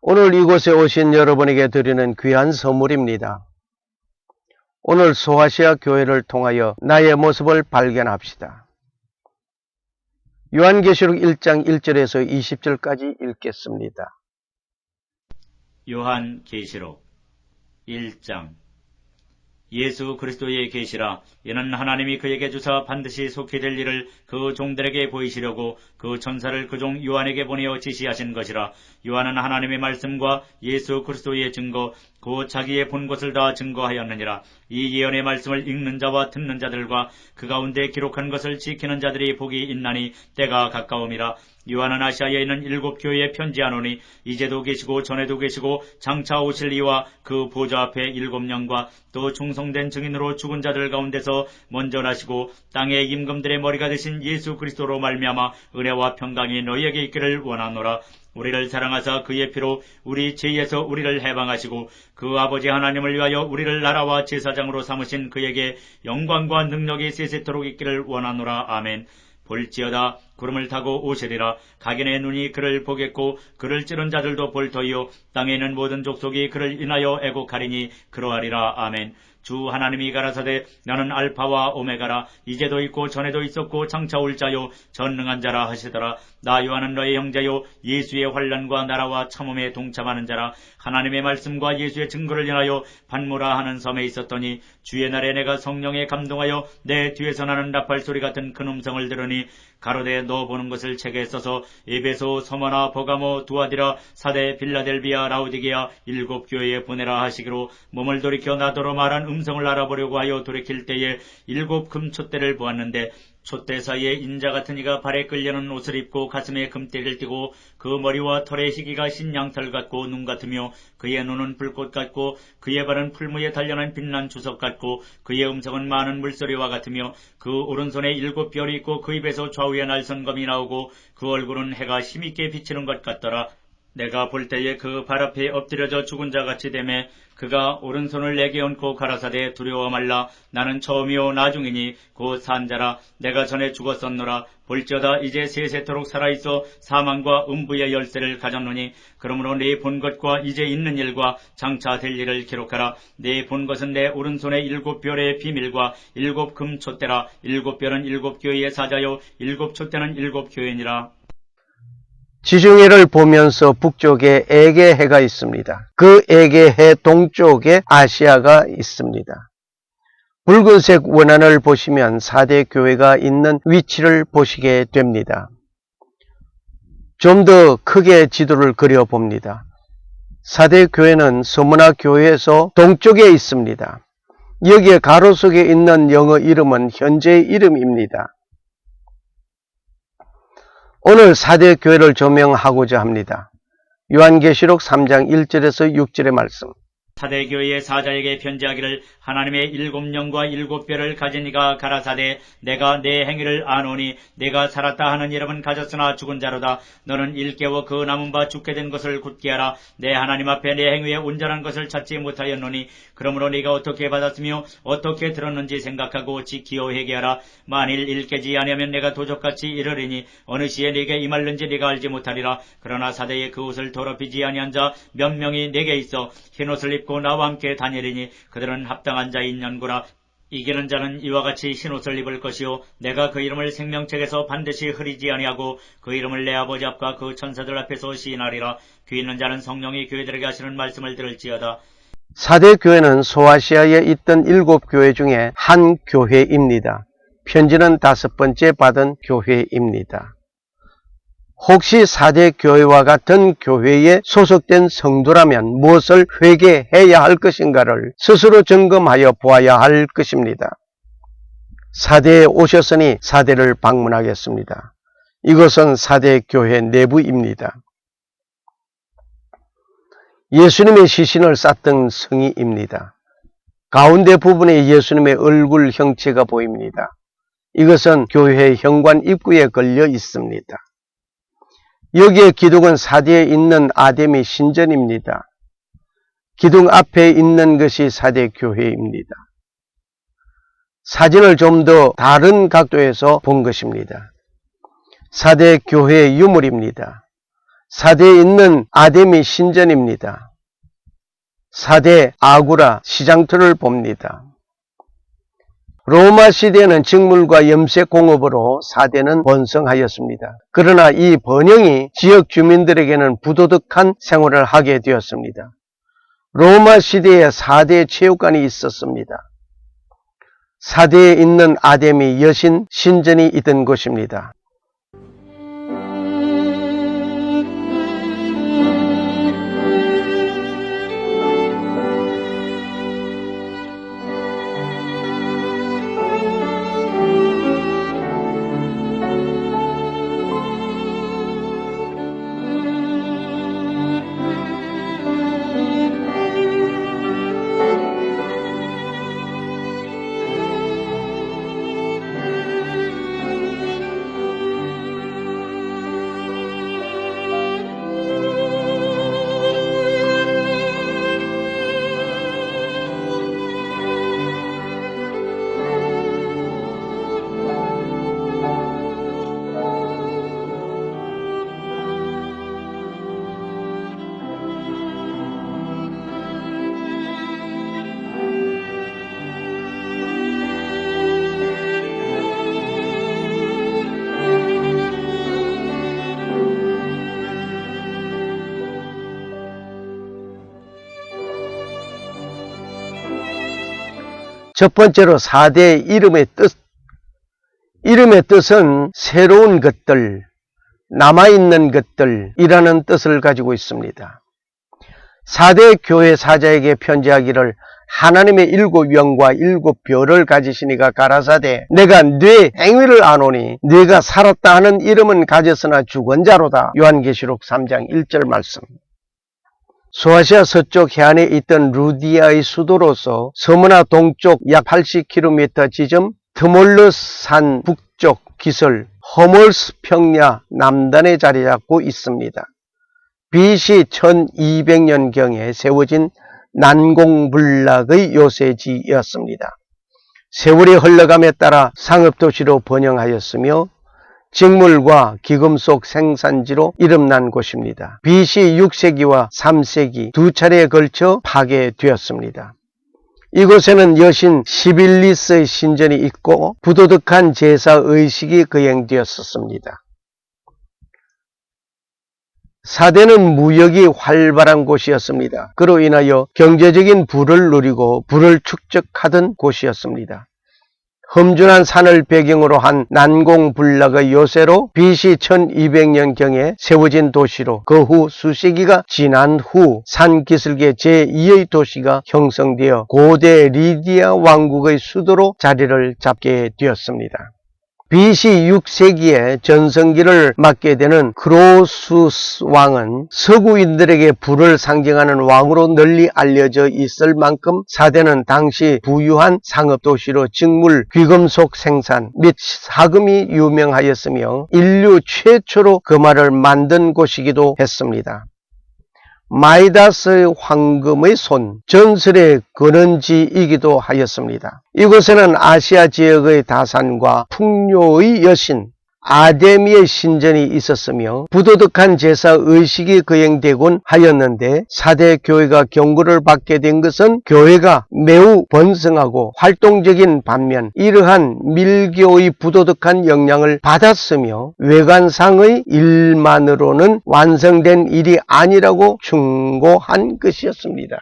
오늘 이곳에 오신 여러분에게 드리는 귀한 선물입니다. 오늘 소아시아 교회를 통하여 나의 모습을 발견합시다. 요한계시록 1장 1절에서 20절까지 읽겠습니다. 요한계시록 1장. 예수 그리스도의 계시라. 이는 하나님이 그에게 주사 반드시 속히 될 일을 그 종들에게 보이시려고 그 천사를 그 종 요한에게 보내어 지시하신 것이라. 요한은 하나님의 말씀과 예수 그리스도의 증거 곧 자기의 본 것을 다 증거하였느니라. 이 예언의 말씀을 읽는 자와 듣는 자들과 그 가운데 기록한 것을 지키는 자들이 복이 있나니 때가 가까움이라. 요한은 아시아에 있는 7 교회에 편지하노니 이제도 계시고 전에도 계시고 장차 오실 이와 그 보좌 앞에 7영과 또 충성된 증인으로 죽은 자들 가운데서 먼저 나시고 땅의 임금들의 머리가 되신 예수 그리스도로 말미암아 은혜와 평강이 너희에게 있기를 원하노라. 우리를 사랑하사 그의 피로 우리 죄에서 우리를 해방하시고 그 아버지 하나님을 위하여 우리를 나라와 제사장으로 삼으신 그에게 영광과 능력이 세세토록 있기를 원하노라. 아멘. 볼지어다 구름을 타고 오시리라. 각인의 눈이 그를 보겠고 그를 찌른 자들도 볼 터이요 땅에 있는 모든 족속이 그를 인하여 애곡하리니 그러하리라. 아멘. 주 하나님이 가라사대 나는 알파와 오메가라. 이제도 있고 전에도 있었고 장차 올 자요 전능한 자라 하시더라. 나 요한은 너의 형제요 예수의 환난과 나라와 참음에 동참하는 자라. 하나님의 말씀과 예수의 증거를 인하여 반모라 하는 섬에 있었더니 주의 날에 내가 성령에 감동하여 내 뒤에서 나는 나팔 소리 같은 큰 음성을 들으니 가로되 너 보는 것을 책에 써서 에베소, 서머나, 버가모, 두아디라, 사데, 빌라델비아, 라우디게아 7 교회에 보내라 하시기로 몸을 돌이켜 나더러 말한 음성을 알아보려고 하여 돌이킬 때에 7 금촛대를 보았는데 촛대 사이에 인자 같은 이가 발에 끌려는 옷을 입고 가슴에 금띠를 띠고 그 머리와 털의 희기가 신양털 같고 눈 같으며 그의 눈은 불꽃 같고 그의 발은 풀무에 단련한 빛난 주석 같고 그의 음성은 많은 물소리와 같으며 그 오른손에 7 별이 있고 그 입에서 좌우에 날선검이 나오고 그 얼굴은 해가 힘있게 비치는 것 같더라. 내가 볼 때에 그 발 앞에 엎드려져 죽은 자같이 되매 그가 오른손을 내게 얹고 가라사대 두려워 말라. 나는 처음이요 나중이니 곧 산자라. 내가 전에 죽었었노라. 볼지어다 이제 세세토록 살아있어 사망과 음부의 열쇠를 가졌노니 그러므로 네 본 것과 이제 있는 일과 장차 될 일을 기록하라. 네 본 것은 내 오른손의 7 별의 비밀과 7 금촛대라. 7 별은 7 교회의 사자요 7 촛대는 7 교회니라. 지중해를 보면서 북쪽에 에게해가 있습니다. 그 에게해 동쪽에 아시아가 있습니다. 붉은색 원안을 보시면 4대 교회가 있는 위치를 보시게 됩니다. 좀 더 크게 지도를 그려봅니다. 4대 교회는 서머나 교회에서 동쪽에 있습니다. 여기에 가로속에 있는 영어 이름은 현재의 이름입니다. 오늘 4대 교회를 조명하고자 합니다. 요한계시록 3장 1절에서 6절의 말씀. 사대 교회의 사자에게 편지하기를 하나님의 7영과 7 별을 가진 이가 가라사대 내가 내 행위를 아노니 내가 살았다 하는 이름은 가졌으나 죽은 자로다. 너는 일깨워 그 남은 바 죽게 된 것을 굳게 하라. 내 하나님 앞에 내 행위에 온전한 것을 찾지 못하였노니 그러므로 네가 어떻게 받았으며 어떻게 들었는지 생각하고 지키어 회개하라. 만일 일깨지 아니하면 내가 도적같이 이르리니 어느 시에 네게 임할는지 네가 알지 못하리라. 그러나 사대의 그 옷을 더럽히지 아니한 자 몇 명이 네게 있어 흰옷을 입고 나와 함께 다니리니 그들은 합당한 자인 연고라. 이기는 자는 이와 같이 흰옷을 입을 것이요 내가 그 이름을 생명책에서 반드시 흐리지 아니하고 그 이름을 내 아버지 앞과 그 천사들 앞에서 시인하리라. 귀 있는 자는 성령이 교회들에게 하시는 말씀을 들을지어다. 4대 교회는 소아시아에 있던 7 교회 중에 한 교회입니다. 편지는 5번째 받은 교회입니다. 혹시 4대 교회와 같은 교회에 소속된 성도라면 무엇을 회개해야 할 것인가를 스스로 점검하여 보아야 할 것입니다. 4대에 오셨으니 4대를 방문하겠습니다. 이것은 4대 교회 내부입니다. 예수님의 시신을 쌌던 성의입니다. 가운데 부분에 예수님의 얼굴 형체가 보입니다. 이것은 교회 현관 입구에 걸려 있습니다. 여기에 기둥은 4대에 있는 아데미 신전입니다. 기둥 앞에 있는 것이 4대 교회입니다. 사진을 좀 더 다른 각도에서 본 것입니다. 4대 교회의 유물입니다. 사대에 있는 아데미 신전입니다. 사대 아구라 시장터를 봅니다. 로마 시대에는 직물과 염색 공업으로 사대는 번성하였습니다. 그러나 이 번영이 지역 주민들에게는 부도덕한 생활을 하게 되었습니다. 로마 시대에 사대 체육관이 있었습니다. 사대에 있는 아데미 여신 신전이 있던 곳입니다. 첫 번째로 사대의 이름의 뜻. 이름의 뜻은 새로운 것들, 남아있는 것들이라는 뜻을 가지고 있습니다. 사대 교회 사자에게 편지하기를 하나님의 7영과 7별을 가지시니가 가라사대 내가 네 행위를 아노니 네가 살았다 하는 이름은 가졌으나 죽은 자로다. 요한계시록 3장 1절 말씀. 소아시아 서쪽 해안에 있던 루디아의 수도로서 서머나 동쪽 약 80km 지점, 트몰르스 산 북쪽 기설 허몰스 평야 남단에 자리 잡고 있습니다. BC 1200년경에 세워진 난공불락의 요새지였습니다. 세월이 흘러감에 따라 상업도시로 번영하였으며 직물과 기금속 생산지로 이름난 곳입니다. BC 6세기와 3세기 두 차례에 걸쳐 파괴되었습니다. 이곳에는 여신 시빌리스의 신전이 있고 부도덕한 제사의식이 거행되었습니다. 사대는 무역이 활발한 곳이었습니다. 그로 인하여 경제적인 부를 누리고 부를 축적하던 곳이었습니다. 험준한 산을 배경으로 한 난공불락의 요새로 BC 1200년경에 세워진 도시로 그 후 수세기가 지난 후 산기슭의 제2의 도시가 형성되어 고대 리디아 왕국의 수도로 자리를 잡게 되었습니다. BC 6세기에 전성기를 맞게 되는 크로수스 왕은 서구인들에게 부를 상징하는 왕으로 널리 알려져 있을 만큼 사대는 당시 부유한 상업도시로 직물, 귀금속 생산 및 사금이 유명하였으며 인류 최초로 금화를 만든 곳이기도 했습니다. 마이다스의 황금의 손, 전설의 근원지이기도 하였습니다. 이곳에는 아시아 지역의 다산과 풍요의 여신 아데미의 신전이 있었으며 부도덕한 제사의식이 거행되곤 하였는데 사대 교회가 경고를 받게 된 것은 교회가 매우 번성하고 활동적인 반면 이러한 밀교의 부도덕한 영향을 받았으며 외관상의 일만으로는 완성된 일이 아니라고 충고한 것이었습니다.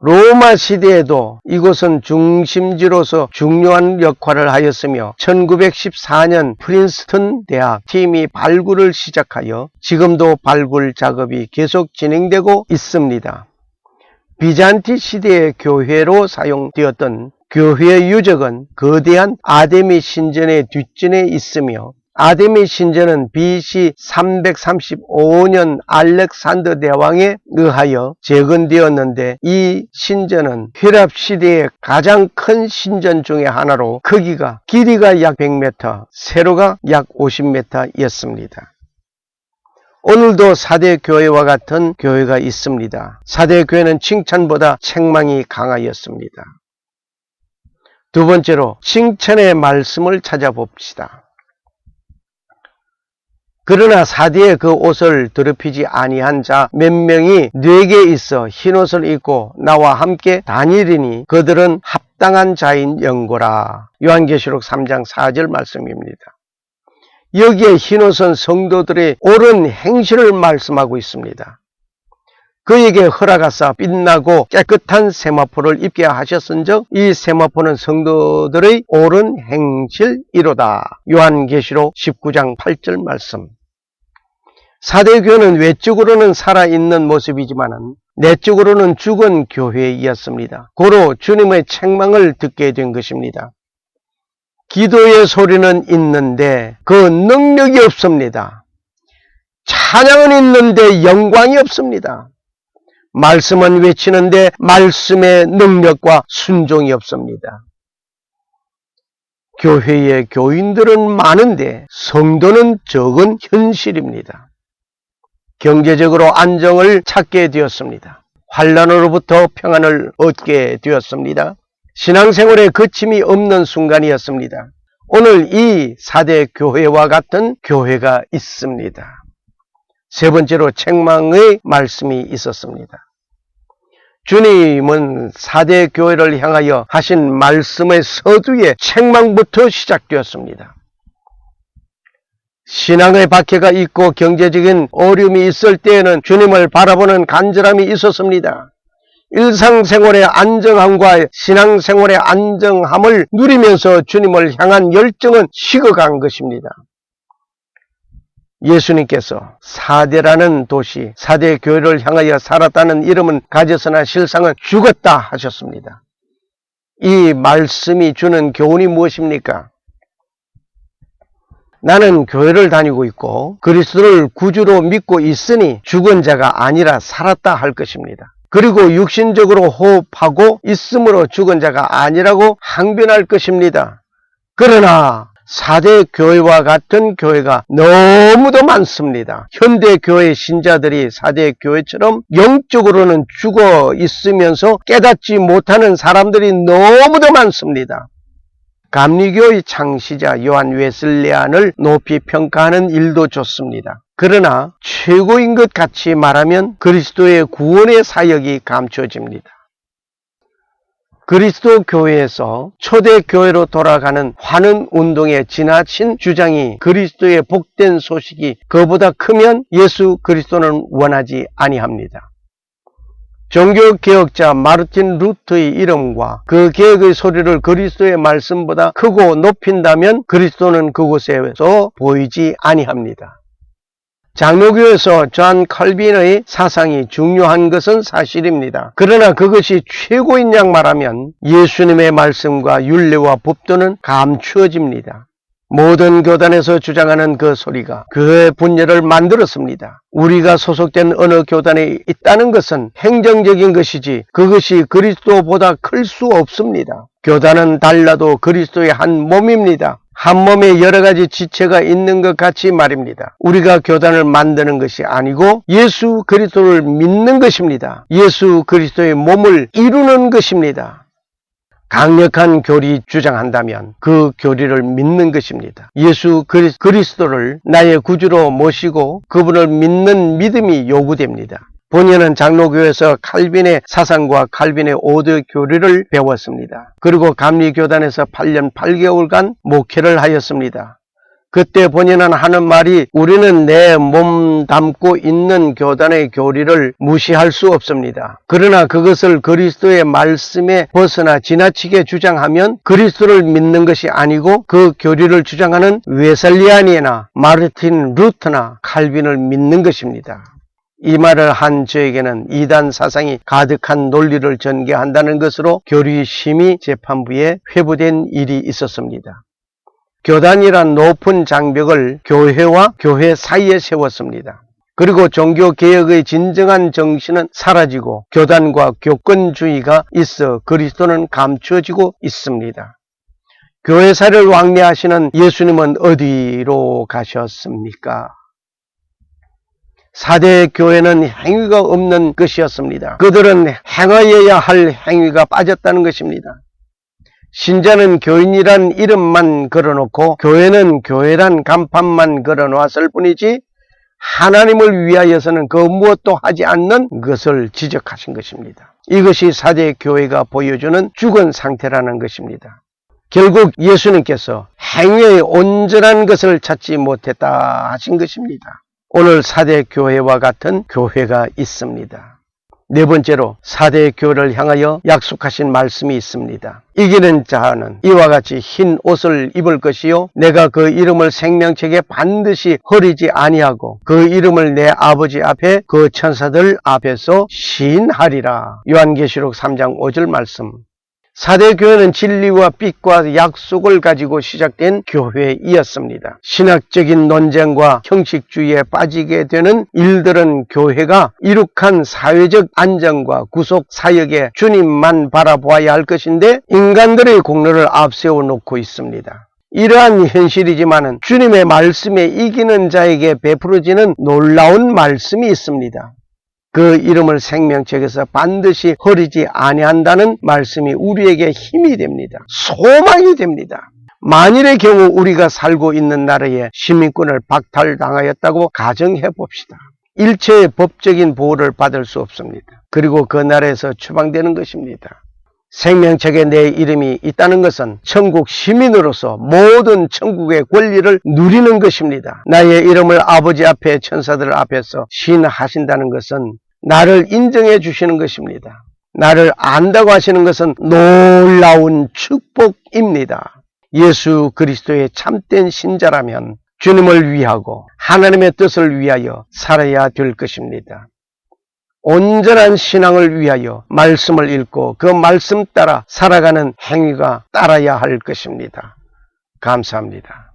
로마 시대에도 이곳은 중심지로서 중요한 역할을 하였으며 1914년 프린스턴 대학 팀이 발굴을 시작하여 지금도 발굴 작업이 계속 진행되고 있습니다. 비잔티 시대의 교회로 사용되었던 교회 유적은 거대한 아데미 신전의 뒷전에 있으며 아데미 신전은 BC 335년 알렉산더 대왕에 의하여 재건되었는데 이 신전은 휘랍 시대의 가장 큰 신전 중의 하나로 크기가 길이가 약 100m, 세로가 약 50m였습니다. 오늘도 사대교회와 같은 교회가 있습니다. 사대교회는 칭찬보다 책망이 강하였습니다. 두 번째로 칭찬의 말씀을 찾아봅시다. 그러나 사디에 그 옷을 더럽히지 아니한 자 몇 명이 네게 있어 흰옷을 입고 나와 함께 다니리니 그들은 합당한 자인 영고라. 요한계시록 3장 4절 말씀입니다. 여기에 흰옷은 성도들의 옳은 행실을 말씀하고 있습니다. 그에게 허락하사 빛나고 깨끗한 세마포를 입게 하셨은즉 이 세마포는 성도들의 옳은 행실이로다. 요한계시록 19장 8절 말씀. 사대교회는 외적으로는 살아있는 모습이지만 내적으로는 죽은 교회이었습니다. 고로 주님의 책망을 듣게 된 것입니다. 기도의 소리는 있는데 그 능력이 없습니다. 찬양은 있는데 영광이 없습니다. 말씀은 외치는데 말씀의 능력과 순종이 없습니다. 교회의 교인들은 많은데 성도는 적은 현실입니다. 경제적으로 안정을 찾게 되었습니다. 환난으로부터 평안을 얻게 되었습니다. 신앙생활에 거침이 없는 순간이었습니다. 오늘 이 사대 교회와 같은 교회가 있습니다. 세 번째로 책망의 말씀이 있었습니다. 주님은 사대 교회를 향하여 하신 말씀의 서두에 책망부터 시작되었습니다. 신앙의 박해가 있고 경제적인 어려움이 있을 때에는 주님을 바라보는 간절함이 있었습니다. 일상생활의 안정함과 신앙생활의 안정함을 누리면서 주님을 향한 열정은 식어간 것입니다. 예수님께서 사대라는 도시, 사대 교회를 향하여 살았다는 이름은 가졌으나 실상은 죽었다 하셨습니다. 이 말씀이 주는 교훈이 무엇입니까? 나는 교회를 다니고 있고 그리스도를 구주로 믿고 있으니 죽은 자가 아니라 살았다 할 것입니다. 그리고 육신적으로 호흡하고 있으므로 죽은 자가 아니라고 항변할 것입니다. 그러나 사대 교회와 같은 교회가 너무도 많습니다. 현대 교회 신자들이 사대 교회처럼 영적으로는 죽어 있으면서 깨닫지 못하는 사람들이 너무도 많습니다. 감리교의 창시자 요한 웨슬레안을 높이 평가하는 일도 좋습니다. 그러나 최고인 것 같이 말하면 그리스도의 구원의 사역이 감춰집니다. 그리스도 교회에서 초대 교회로 돌아가는 환원 운동의 지나친 주장이 그리스도의 복된 소식이 그보다 크면 예수 그리스도는 원하지 아니합니다. 종교개혁자 마르틴 루터의 이름과 그 개혁의 소리를 그리스도의 말씀보다 크고 높인다면 그리스도는 그곳에서 보이지 아니합니다. 장로교에서 존 칼빈의 사상이 중요한 것은 사실입니다. 그러나 그것이 최고인 양 말하면 예수님의 말씀과 율례와 법도는 감추어집니다. 모든 교단에서 주장하는 그 소리가 교회 분열을 만들었습니다. 우리가 소속된 어느 교단에 있다는 것은 행정적인 것이지 그것이 그리스도보다 클 수 없습니다. 교단은 달라도 그리스도의 한 몸입니다. 한 몸에 여러 가지 지체가 있는 것 같이 말입니다. 우리가 교단을 만드는 것이 아니고 예수 그리스도를 믿는 것입니다. 예수 그리스도의 몸을 이루는 것입니다. 강력한 교리 주장한다면 그 교리를 믿는 것입니다. 예수 그리스도를 나의 구주로 모시고 그분을 믿는 믿음이 요구됩니다. 본인은 장로교에서 칼빈의 사상과 칼빈의 5대 교리를 배웠습니다. 그리고 감리교단에서 8년 8개월간 목회를 하였습니다. 그때 본인은 하는 말이 우리는 내 몸 담고 있는 교단의 교리를 무시할 수 없습니다. 그러나 그것을 그리스도의 말씀에 벗어나 지나치게 주장하면 그리스도를 믿는 것이 아니고 그 교리를 주장하는 웨슬리안이나 마르틴 루터나 칼빈을 믿는 것입니다. 이 말을 한 저에게는 이단 사상이 가득한 논리를 전개한다는 것으로 교리심의 재판부에 회부된 일이 있었습니다. 교단이란 높은 장벽을 교회와 교회 사이에 세웠습니다. 그리고 종교개혁의 진정한 정신은 사라지고 교단과 교권주의가 있어 그리스도는 감추어지고 있습니다. 교회사를 왕래하시는 예수님은 어디로 가셨습니까? 사대 교회는 행위가 없는 것이었습니다. 그들은 행하여야 할 행위가 빠졌다는 것입니다. 신자는 교인이란 이름만 걸어놓고 교회는 교회란 간판만 걸어놓았을 뿐이지 하나님을 위하여서는 그 무엇도 하지 않는 것을 지적하신 것입니다. 이것이 사대 교회가 보여주는 죽은 상태라는 것입니다. 결국 예수님께서 행위의 온전한 것을 찾지 못했다 하신 것입니다. 오늘 사대 교회와 같은 교회가 있습니다. 네 번째로 사대 교회를 향하여 약속하신 말씀이 있습니다. 이기는 자는 이와 같이 흰 옷을 입을 것이요 내가 그 이름을 생명책에 반드시 버리지 아니하고 그 이름을 내 아버지 앞에 그 천사들 앞에서 시인하리라. 요한계시록 3장 5절 말씀. 사대 교회는 진리와 빛과 약속을 가지고 시작된 교회이었습니다. 신학적인 논쟁과 형식주의에 빠지게 되는 일들은 교회가 이룩한 사회적 안정과 구속 사역에 주님만 바라보아야 할 것인데 인간들의 공로를 앞세워 놓고 있습니다. 이러한 현실이지만은 주님의 말씀에 이기는 자에게 베풀어지는 놀라운 말씀이 있습니다. 그 이름을 생명책에서 반드시 버리지 아니한다는 말씀이 우리에게 힘이 됩니다. 소망이 됩니다. 만일의 경우 우리가 살고 있는 나라에 시민권을 박탈당하였다고 가정해 봅시다. 일체의 법적인 보호를 받을 수 없습니다. 그리고 그 나라에서 추방되는 것입니다. 생명책에 내 이름이 있다는 것은 천국 시민으로서 모든 천국의 권리를 누리는 것입니다. 나의 이름을 아버지 앞에 천사들 앞에서 시인하신다는 것은 나를 인정해 주시는 것입니다. 나를 안다고 하시는 것은 놀라운 축복입니다. 예수 그리스도의 참된 신자라면 주님을 위하고 하나님의 뜻을 위하여 살아야 될 것입니다. 온전한 신앙을 위하여 말씀을 읽고 그 말씀 따라 살아가는 행위가 따라야 할 것입니다. 감사합니다.